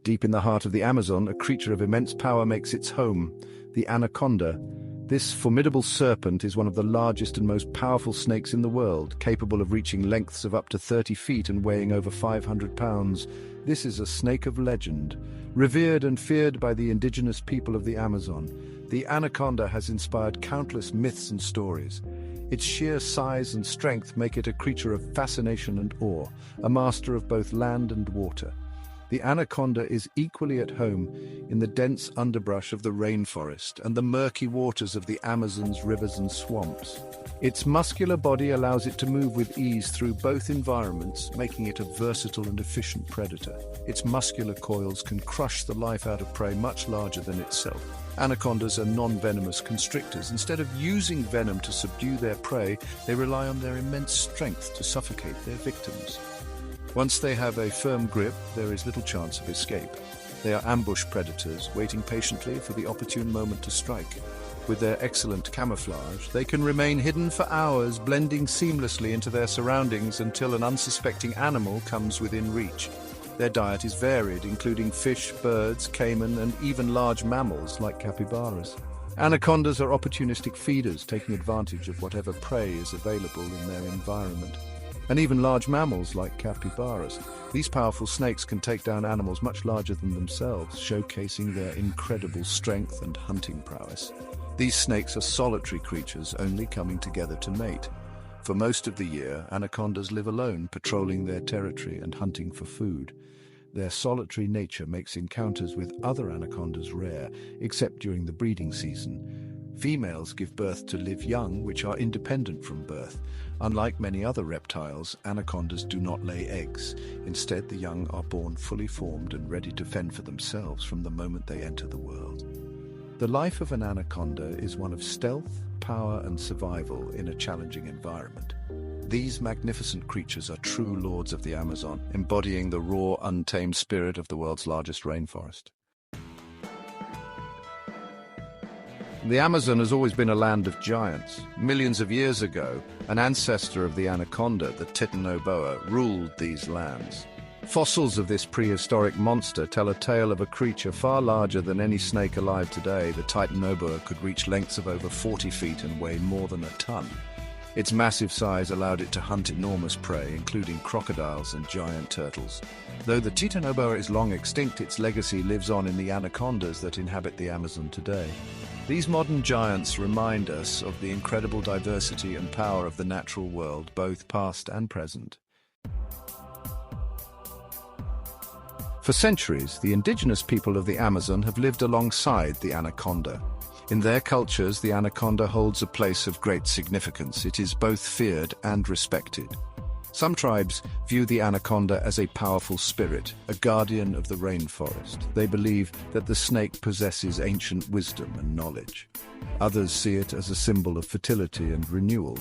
Deep in the heart of the Amazon, a creature of immense power makes its home, the anaconda. This formidable serpent is one of the largest and most powerful snakes in the world, capable of reaching lengths of up to 30 feet and weighing over 500 pounds. This is a snake of legend, revered and feared by the indigenous people of the Amazon. The anaconda has inspired countless myths and stories. Its sheer size and strength make it a creature of fascination and awe, a master of both land and water. The anaconda is equally at home in the dense underbrush of the rainforest and the murky waters of the Amazon's rivers and swamps. Its muscular body allows it to move with ease through both environments, making it a versatile and efficient predator. Its muscular coils can crush the life out of prey much larger than itself. Anacondas are non-venomous constrictors. Instead of using venom to subdue their prey, they rely on their immense strength to suffocate their victims. Once they have a firm grip, there is little chance of escape. They are ambush predators, waiting patiently for the opportune moment to strike. With their excellent camouflage, they can remain hidden for hours, blending seamlessly into their surroundings until an unsuspecting animal comes within reach. Their diet is varied, including fish, birds, caiman, and even large mammals like capybaras. Anacondas are opportunistic feeders, taking advantage of whatever prey is available in their environment. And even large mammals like capybaras. These powerful snakes can take down animals much larger than themselves, showcasing their incredible strength and hunting prowess. These snakes are solitary creatures, only coming together to mate. For most of the year, anacondas live alone, patrolling their territory and hunting for food. Their solitary nature makes encounters with other anacondas rare, except during the breeding season. Females give birth to live young, which are independent from birth. Unlike many other reptiles, anacondas do not lay eggs. Instead, the young are born fully formed and ready to fend for themselves from the moment they enter the world. The life of an anaconda is one of stealth, power, and survival in a challenging environment. These magnificent creatures are true lords of the Amazon, embodying the raw, untamed spirit of the world's largest rainforest. The Amazon has always been a land of giants. Millions of years ago, an ancestor of the anaconda, the titanoboa, ruled these lands. Fossils of this prehistoric monster tell a tale of a creature far larger than any snake alive today. The titanoboa could reach lengths of over 40 feet and weigh more than a ton. Its massive size allowed it to hunt enormous prey, including crocodiles and giant turtles. Though the titanoboa is long extinct, its legacy lives on in the anacondas that inhabit the Amazon today. These modern giants remind us of the incredible diversity and power of the natural world, both past and present. For centuries, the indigenous people of the Amazon have lived alongside the anaconda. In their cultures, the anaconda holds a place of great significance. It is both feared and respected. Some tribes view the anaconda as a powerful spirit, a guardian of the rainforest. They believe that the snake possesses ancient wisdom and knowledge. Others see it as a symbol of fertility and renewal,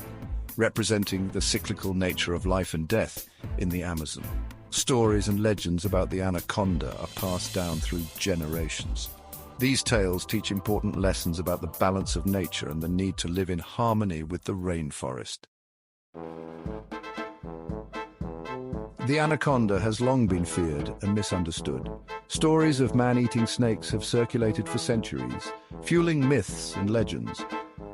representing the cyclical nature of life and death in the Amazon. Stories and legends about the anaconda are passed down through generations. These tales teach important lessons about the balance of nature and the need to live in harmony with the rainforest. The anaconda has long been feared and misunderstood. Stories of man-eating snakes have circulated for centuries, fueling myths and legends.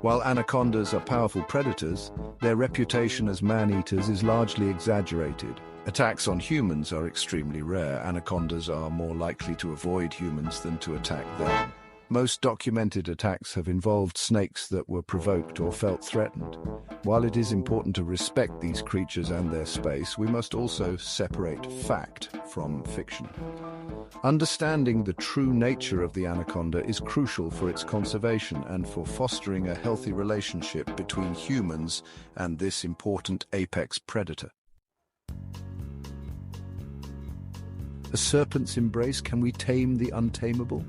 While anacondas are powerful predators, their reputation as man-eaters is largely exaggerated. Attacks on humans are extremely rare. Anacondas are more likely to avoid humans than to attack them. Most documented attacks have involved snakes that were provoked or felt threatened. While it is important to respect these creatures and their space, we must also separate fact from fiction. Understanding the true nature of the anaconda is crucial for its conservation and for fostering a healthy relationship between humans and this important apex predator. A serpent's embrace, can we tame the untamable?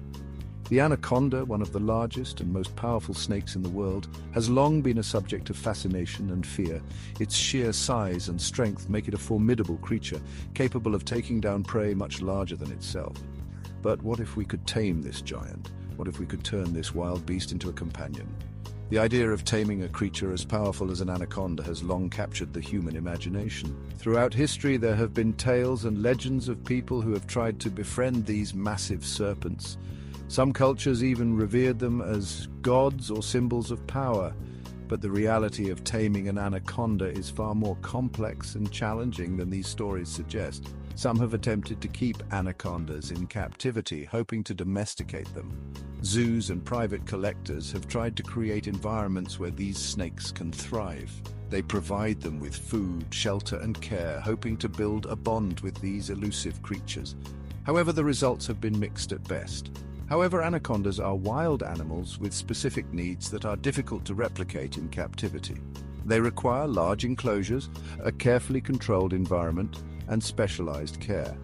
The anaconda, one of the largest and most powerful snakes in the world, has long been a subject of fascination and fear. Its sheer size and strength make it a formidable creature, capable of taking down prey much larger than itself. But what if we could tame this giant? What if we could turn this wild beast into a companion? The idea of taming a creature as powerful as an anaconda has long captured the human imagination. Throughout history, there have been tales and legends of people who have tried to befriend these massive serpents. Some cultures even revered them as gods or symbols of power. But the reality of taming an anaconda is far more complex and challenging than these stories suggest. Some have attempted to keep anacondas in captivity, hoping to domesticate them. Zoos and private collectors have tried to create environments where these snakes can thrive. They provide them with food, shelter, and care, hoping to build a bond with these elusive creatures. However, the results have been mixed at best. However, anacondas are wild animals with specific needs that are difficult to replicate in captivity. They require large enclosures, a carefully controlled environment, and specialized care.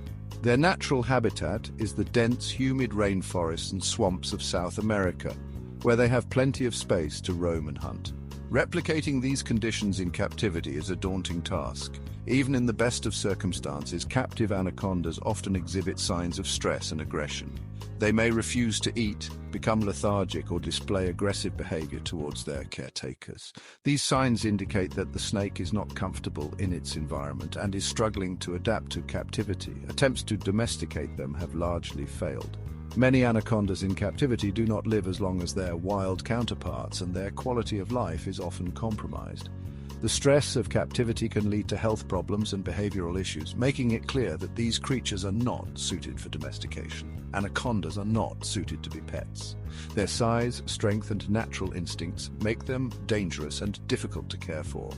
Their natural habitat is the dense, humid rainforests and swamps of South America, where they have plenty of space to roam and hunt. Replicating these conditions in captivity is a daunting task. Even in the best of circumstances, captive anacondas often exhibit signs of stress and aggression. They may refuse to eat, become lethargic, or display aggressive behavior towards their caretakers. These signs indicate that the snake is not comfortable in its environment and is struggling to adapt to captivity. Attempts to domesticate them have largely failed. Many anacondas in captivity do not live as long as their wild counterparts, and their quality of life is often compromised. The stress of captivity can lead to health problems and behavioral issues, making it clear that these creatures are not suited for domestication. Anacondas are not suited to be pets. Their size, strength, and natural instincts make them dangerous and difficult to care for.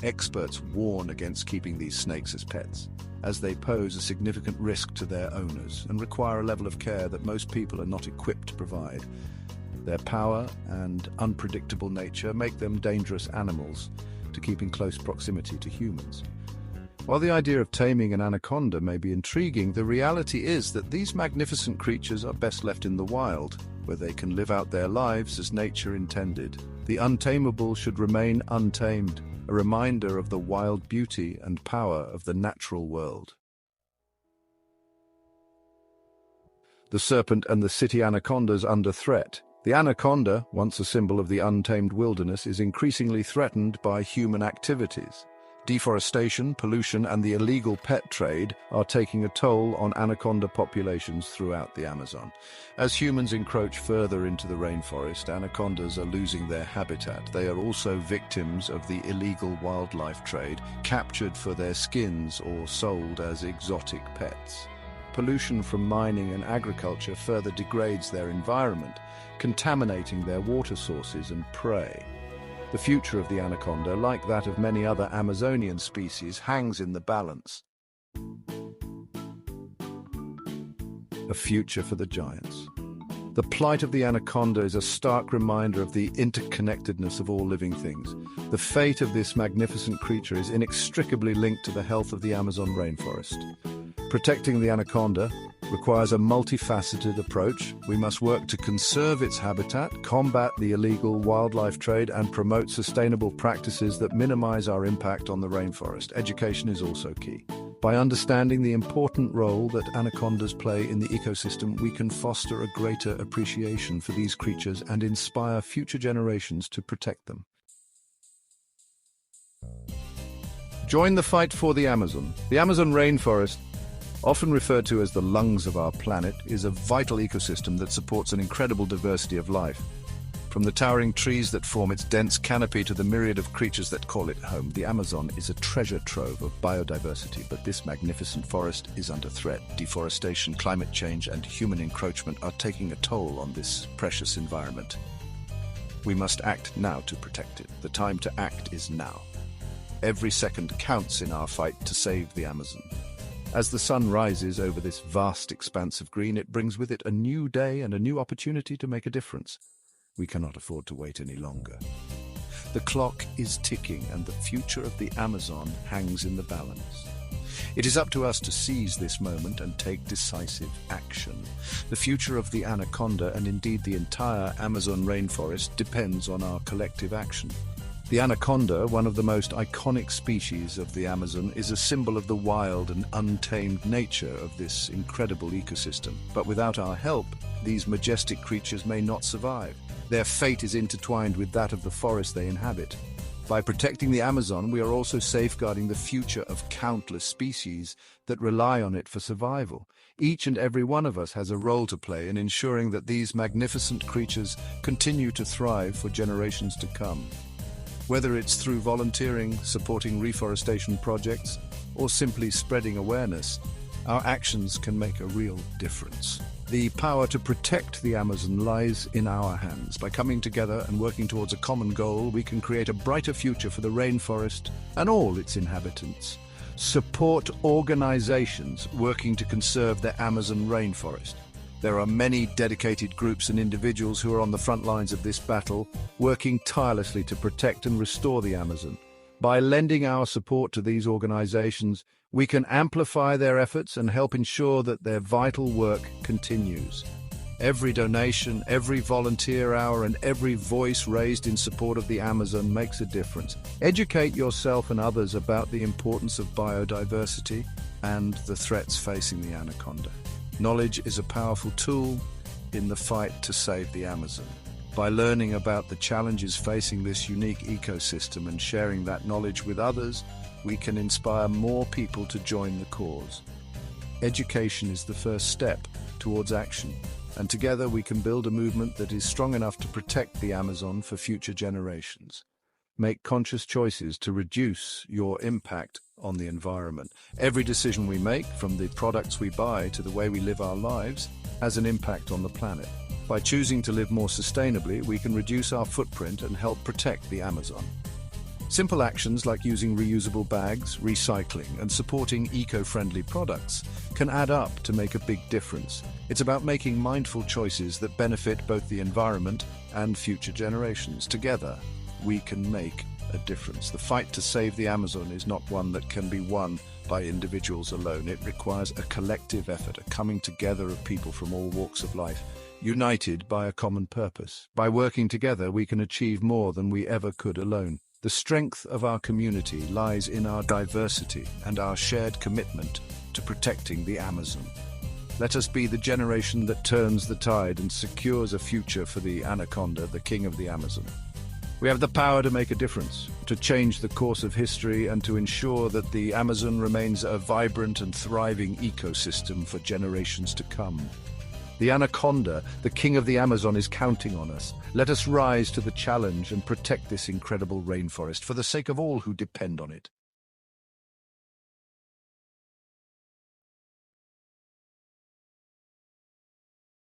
Experts warn against keeping these snakes as pets, as they pose a significant risk to their owners and require a level of care that most people are not equipped to provide. Their power and unpredictable nature make them dangerous animals to keep in close proximity to humans. While the idea of taming an anaconda may be intriguing, the reality is that these magnificent creatures are best left in the wild, where they can live out their lives as nature intended. The untamable should remain untamed, a reminder of the wild beauty and power of the natural world. The serpent and the city anacondas under threat. The anaconda, once a symbol of the untamed wilderness, is increasingly threatened by human activities. Deforestation, pollution, and the illegal pet trade are taking a toll on anaconda populations throughout the Amazon. As humans encroach further into the rainforest, anacondas are losing their habitat. They are also victims of the illegal wildlife trade, captured for their skins or sold as exotic pets. Pollution from mining and agriculture further degrades their environment, contaminating their water sources and prey. The future of the anaconda, like that of many other Amazonian species, hangs in the balance. A future for the giants. The plight of the anaconda is a stark reminder of the interconnectedness of all living things. The fate of this magnificent creature is inextricably linked to the health of the Amazon rainforest. Protecting the anaconda requires a multifaceted approach. We must work to conserve its habitat, combat the illegal wildlife trade, and promote sustainable practices that minimize our impact on the rainforest. Education is also key. By understanding the important role that anacondas play in the ecosystem, we can foster a greater appreciation for these creatures and inspire future generations to protect them. Join the fight for the Amazon. The Amazon rainforest, often referred to as the lungs of our planet, is a vital ecosystem that supports an incredible diversity of life. From the towering trees that form its dense canopy to the myriad of creatures that call it home, the Amazon is a treasure trove of biodiversity, but this magnificent forest is under threat. Deforestation, climate change, and human encroachment are taking a toll on this precious environment. We must act now to protect it. The time to act is now. Every second counts in our fight to save the Amazon. As the sun rises over this vast expanse of green, it brings with it a new day and a new opportunity to make a difference. We cannot afford to wait any longer. The clock is ticking, and the future of the Amazon hangs in the balance. It is up to us to seize this moment and take decisive action. The future of the anaconda, and indeed the entire Amazon rainforest, depends on our collective action. The anaconda, one of the most iconic species of the Amazon, is a symbol of the wild and untamed nature of this incredible ecosystem. But without our help, these majestic creatures may not survive. Their fate is intertwined with that of the forest they inhabit. By protecting the Amazon, we are also safeguarding the future of countless species that rely on it for survival. Each and every one of us has a role to play in ensuring that these magnificent creatures continue to thrive for generations to come. Whether it's through volunteering, supporting reforestation projects, or simply spreading awareness, our actions can make a real difference. The power to protect the Amazon lies in our hands. By coming together and working towards a common goal, we can create a brighter future for the rainforest and all its inhabitants. Support organizations working to conserve the Amazon rainforest. There are many dedicated groups and individuals who are on the front lines of this battle, working tirelessly to protect and restore the Amazon. By lending our support to these organizations, we can amplify their efforts and help ensure that their vital work continues. Every donation, every volunteer hour, and every voice raised in support of the Amazon makes a difference. Educate yourself and others about the importance of biodiversity and the threats facing the anaconda. Knowledge is a powerful tool in the fight to save the Amazon. By learning about the challenges facing this unique ecosystem and sharing that knowledge with others, we can inspire more people to join the cause. Education is the first step towards action, and together we can build a movement that is strong enough to protect the Amazon for future generations. Make conscious choices to reduce your impact on the environment. Every decision we make, from the products we buy to the way we live our lives, has an impact on the planet. By choosing to live more sustainably, we can reduce our footprint and help protect the Amazon. Simple actions like using reusable bags, recycling, and supporting eco-friendly products can add up to make a big difference. It's about making mindful choices that benefit both the environment and future generations. Together, we can make a difference. The fight to save the Amazon is not one that can be won by individuals alone. It requires a collective effort, a coming together of people from all walks of life, united by a common purpose. By working together, we can achieve more than we ever could alone. The strength of our community lies in our diversity and our shared commitment to protecting the Amazon. Let us be the generation that turns the tide and secures a future for the anaconda, the king of the Amazon. We have the power to make a difference, to change the course of history, and to ensure that the Amazon remains a vibrant and thriving ecosystem for generations to come. The anaconda, the king of the Amazon, is counting on us. Let us rise to the challenge and protect this incredible rainforest for the sake of all who depend on it.